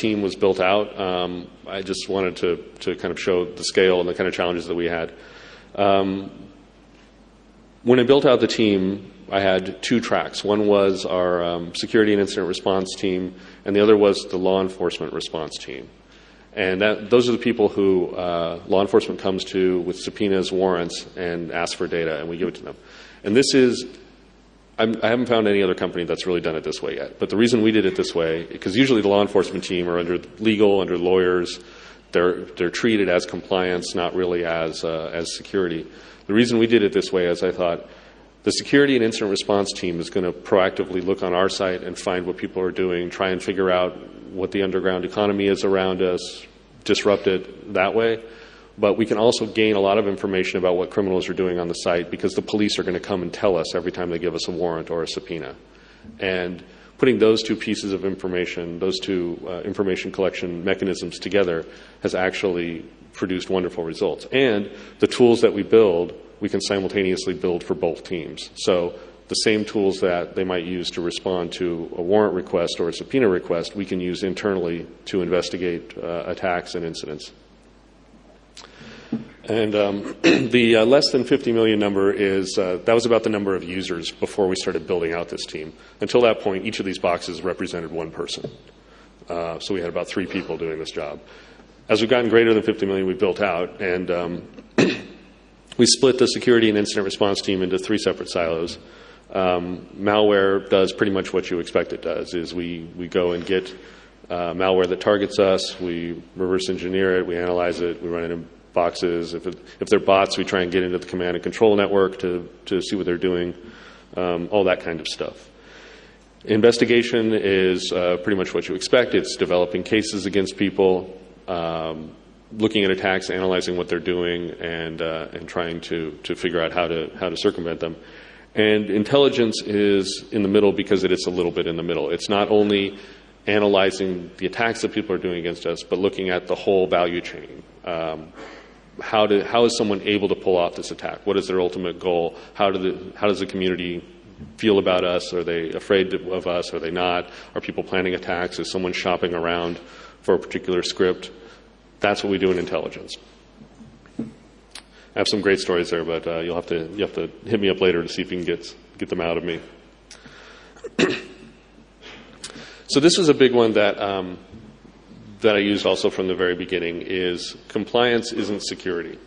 team was built out, I just wanted to kind of show the scale and the kind of challenges that we had. When I built out the team, I had two tracks. One was our security and incident response team, and the other was the law enforcement response team. And those are the people who law enforcement comes to with subpoenas, warrants, and asks for data, and we give it to them. And this is, I haven't found any other company that's really done it this way yet. But the reason we did it this way, because usually the law enforcement team are under legal, under lawyers. They're treated as compliance, not really as security. The reason we did it this way is I thought the security and incident response team is going to proactively look on our site and find what people are doing, try and figure out what the underground economy is around us, disrupt it that way. But we can also gain a lot of information about what criminals are doing on the site because the police are going to come and tell us every time they give us a warrant or a subpoena. And putting those two pieces of information, those two information collection mechanisms together has actually produced wonderful results. And the tools that we build, we can simultaneously build for both teams. So the same tools that they might use to respond to a warrant request or a subpoena request, we can use internally to investigate attacks and incidents. And the less than 50 million number is, that was about the number of users before we started building out this team. Until that point, each of these boxes represented one person. So we had about 3 people doing this job. As we've gotten greater than 50 million, we built out, and we split the security and incident response team into 3 separate silos. Malware does pretty much what you expect it does, is we go and get malware that targets us, we reverse engineer it, we analyze it, we run it in boxes. If they're bots, we try and get into the command and control network to see what they're doing, all that kind of stuff. Investigation is pretty much what you expect. It's developing cases against people, looking at attacks, analyzing what they're doing, and trying to figure out how to circumvent them. And intelligence is in the middle because it is a little bit in the middle. It's not only analyzing the attacks that people are doing against us, but looking at the whole value chain. How is someone able to pull off this attack? What is their ultimate goal? How does the community feel about us? Are they afraid of us? Are they not? Are people planning attacks? Is someone shopping around for a particular script? That's what we do in intelligence. I have some great stories there, but you'll have to hit me up later to see if you can get them out of me. So this is a big one that I used also from the very beginning, is compliance isn't security.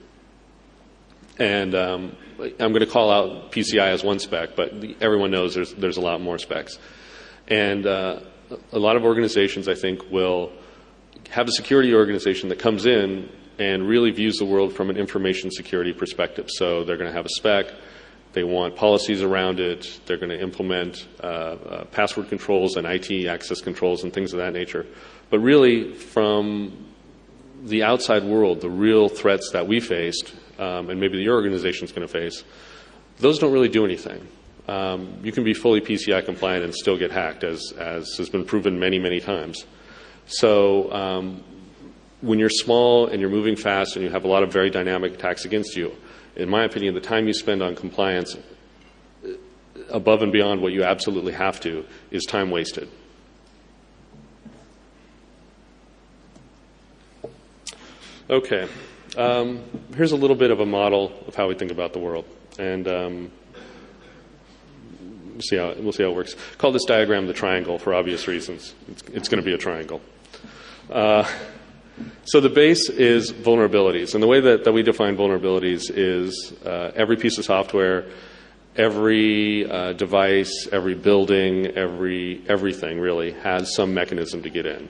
And I'm going to call out PCI as one spec, but everyone knows there's a lot more specs. And a lot of organizations, I think, will have a security organization that comes in and really views the world from an information security perspective. So they're going to have a spec. They want policies around it. They're going to implement password controls and IT access controls and things of that nature. But really, from the outside world, the real threats that we faced, and maybe your organization is going to face, those don't really do anything. You can be fully PCI compliant and still get hacked, as has been proven many, many times. So when you're small and you're moving fast and you have a lot of very dynamic attacks against you, in my opinion, the time you spend on compliance above and beyond what you absolutely have to is time wasted. Okay, here's a little bit of a model of how we think about the world, and we'll see how it works. Call this diagram the triangle for obvious reasons. It's going to be a triangle. So the base is vulnerabilities, and the way that we define vulnerabilities is every piece of software, every device, every building, everything really has some mechanism to get in.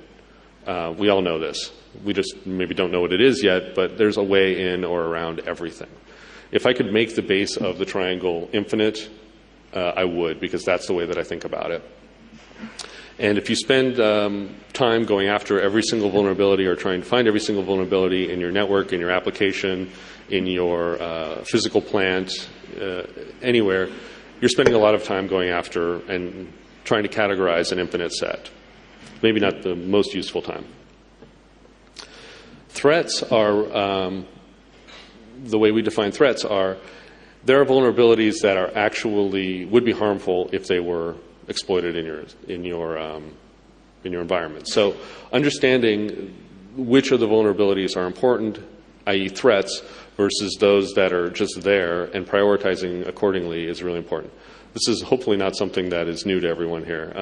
We all know this. We just maybe don't know what it is yet, but there's a way in or around everything. If I could make the base of the triangle infinite, I would, because that's the way that I think about it. And if you spend time going after every single vulnerability or trying to find every single vulnerability in your network, in your application, in your physical plant, anywhere, you're spending a lot of time going after and trying to categorize an infinite set. Maybe not the most useful time. Threats are, the way we define threats are, there are vulnerabilities that are actually would be harmful if they were exploited in your environment. So understanding which of the vulnerabilities are important, i.e. threats, versus those that are just there, and prioritizing accordingly is really important. This is hopefully not something that is new to everyone here,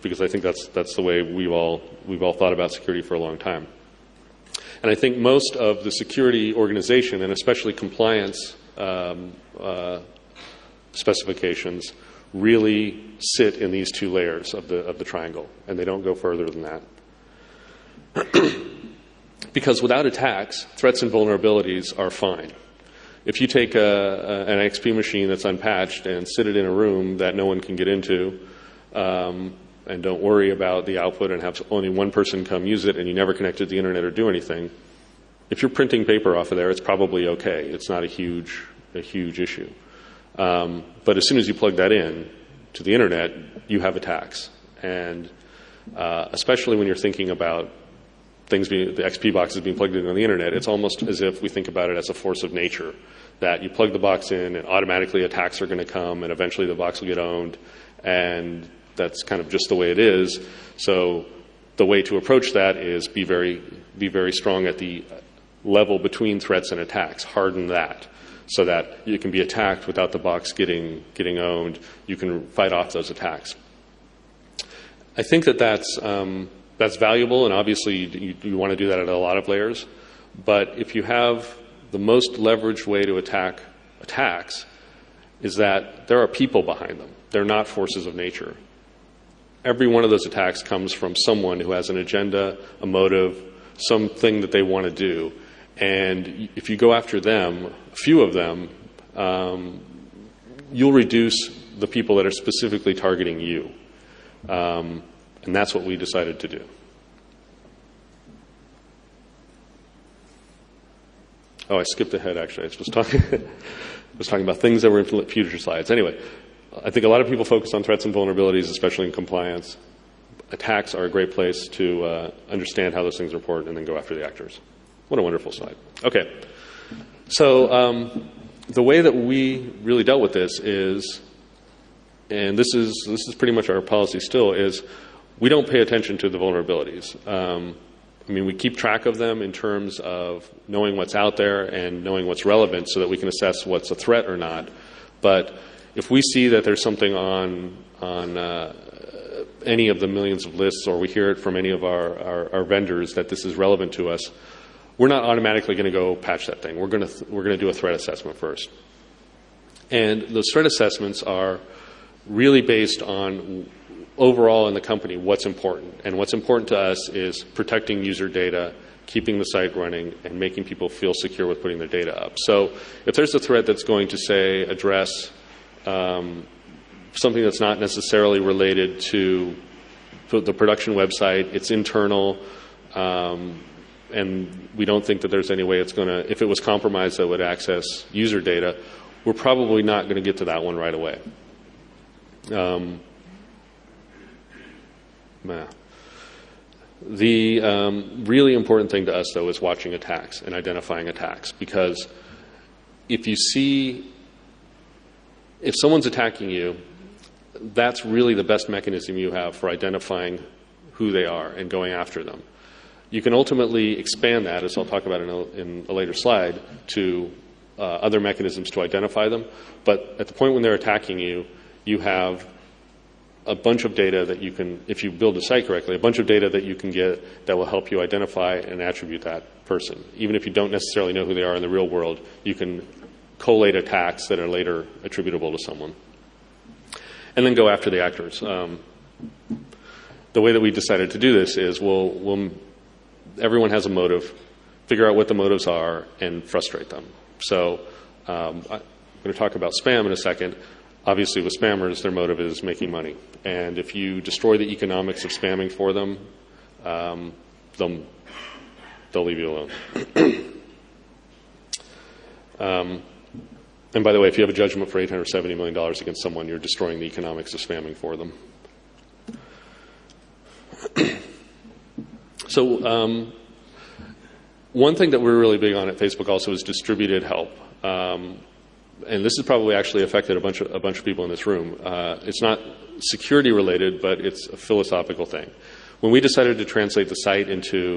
because I think that's the way we've all thought about security for a long time. And I think most of the security organization, and especially compliance specifications, really sit in these two layers of the triangle, and they don't go further than that. Because without attacks, threats and vulnerabilities are fine. If you take an XP machine that's unpatched and sit it in a room that no one can get into, and don't worry about the output and have only one person come use it, and you never connect it to the internet or do anything, if you're printing paper off of there, it's probably okay. It's not a huge issue. But as soon as you plug that in to the internet, you have attacks. And especially when you're thinking about the XP boxes being plugged in on the internet, it's almost as if we think about it as a force of nature, that you plug the box in and automatically attacks are going to come and eventually the box will get owned, and that's kind of just the way it is. So the way to approach that is be very strong at the level between threats and attacks. Harden that so that you can be attacked without the box getting owned. You can fight off those attacks. I think that's valuable, and obviously you want to do that at a lot of layers. But if you have the most leveraged way to attack attacks is that there are people behind them. They're not forces of nature. Every one of those attacks comes from someone who has an agenda, a motive, something that they want to do. And if you go after them, a few of them, you'll reduce the people that are specifically targeting you. And that's what we decided to do. Oh, I skipped ahead, actually. I was talking about things that were in future slides. Anyway, I think a lot of people focus on threats and vulnerabilities, especially in compliance. Attacks are a great place to understand how those things are reported and then go after the actors. What a wonderful slide. Okay. So the way that we really dealt with this is, and this is pretty much our policy still, is we don't pay attention to the vulnerabilities. I mean, we keep track of them in terms of knowing what's out there and knowing what's relevant so that we can assess what's a threat or not. But if we see that there's something on any of the millions of lists, or we hear it from any of our vendors that this is relevant to us, we're not automatically going to go patch that thing. We're going to do a threat assessment first. And those threat assessments are really based on overall in the company what's important. And what's important to us is protecting user data, keeping the site running, and making people feel secure with putting their data up. So if there's a threat that's going to, say, address something that's not necessarily related to the production website, it's internal, and we don't think that there's any way it's going to, if it was compromised that would access user data, we're probably not going to get to that one right away. The really important thing to us, though, is watching attacks and identifying attacks, because if someone's attacking you, that's really the best mechanism you have for identifying who they are and going after them. You can ultimately expand that, as I'll talk about in a later slide, to other mechanisms to identify them. But at the point when they're attacking you, you have a bunch of data that you can, if you build a site correctly, a bunch of data that you can get that will help you identify and attribute that person. Even if you don't necessarily know who they are in the real world, you can collate attacks that are later attributable to someone. And then go after the actors. The way that we decided to do this is everyone has a motive, figure out what the motives are, and frustrate them. So I'm going to talk about spam in a second. Obviously, with spammers, their motive is making money. And if you destroy the economics of spamming for them, they'll leave you alone. And by the way, if you have a judgment for $870 million against someone, you're destroying the economics of spamming for them. So one thing that we're really big on at Facebook also is distributed help. And this has probably actually affected a bunch of people in this room. It's not security related, but it's a philosophical thing. When we decided to translate the site into